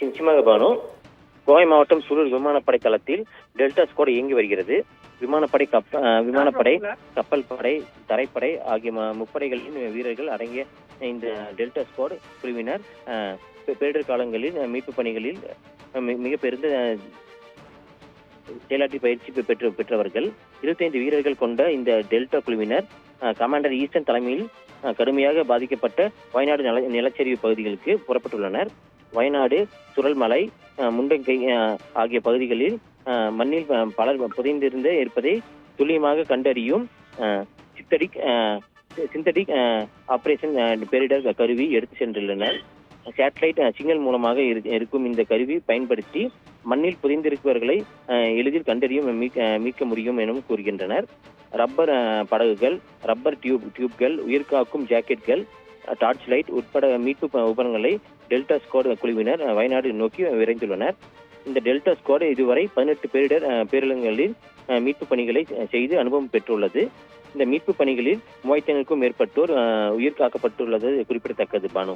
நிச்சயமாக பானு. கோவை மாவட்டம் சூலூர் விமானப்படை தளத்தில் டெல்டா ஸ்குவாட் இயங்கி வருகிறது. விமானப்படை, கப்பல் படை, தரைப்படை ஆகிய முப்படைகளின் வீரர்கள் அடங்கிய இந்த டெல்டா ஸ்குவாட் குழுவினர் பேரிடர் காலங்களில் மீட்பு பணிகளில் மிக பெருந்த செயலாற்றி பயிற்சி பெற்றவர்கள். 25 வீரர்கள் கொண்ட இந்த டெல்டா குழுவினர் கமாண்டர் ஈஸ்டன் தலைமையில் கடுமையாக பாதிக்கப்பட்ட வயநாடு நிலச்சரிவு பகுதிகளுக்கு புறப்பட்டுள்ளனர். வயநாடு, சுரல்மலை, முண்டங்கை ஆகிய பகுதிகளில் மண்ணில் பலர் புதைந்திருந்து இருப்பதை துல்லியமாக கண்டறியும் சிந்தடிக் ஆபரேஷன் பேரிடர் கருவி எடுத்து சென்றுள்ளனர். சேட்டலைட் சிக்னல் மூலமாக இருக்கும் இந்த கருவி பயன்படுத்தி மண்ணில் புதைந்திருப்பவர்களை எளிதில் கண்டறியும் மீட்க முடியும் எனவும் கூறுகின்றனர். ரப்பர் படகுகள், ரப்பர் டியூப்கள், உயிர்காக்கும் ஜாக்கெட்கள், டார்ச் லைட் உட்பட மீட்பு உபகரணங்களை டெல்டா ஸ்குவாட் குழுவினர் வயநாடு நோக்கி விரைந்துள்ளனர். இந்த டெல்டா ஸ்குவாட் இதுவரை 18 பேரிடங்களில் மீட்பு பணிகளை செய்து அனுபவம் பெற்றுள்ளது. இந்த மீட்பு பணிகளில் 3500க்கும் மேற்பட்டோர் உயிர் காக்கப்பட்டுள்ளது குறிப்பிடத்தக்கது பானு.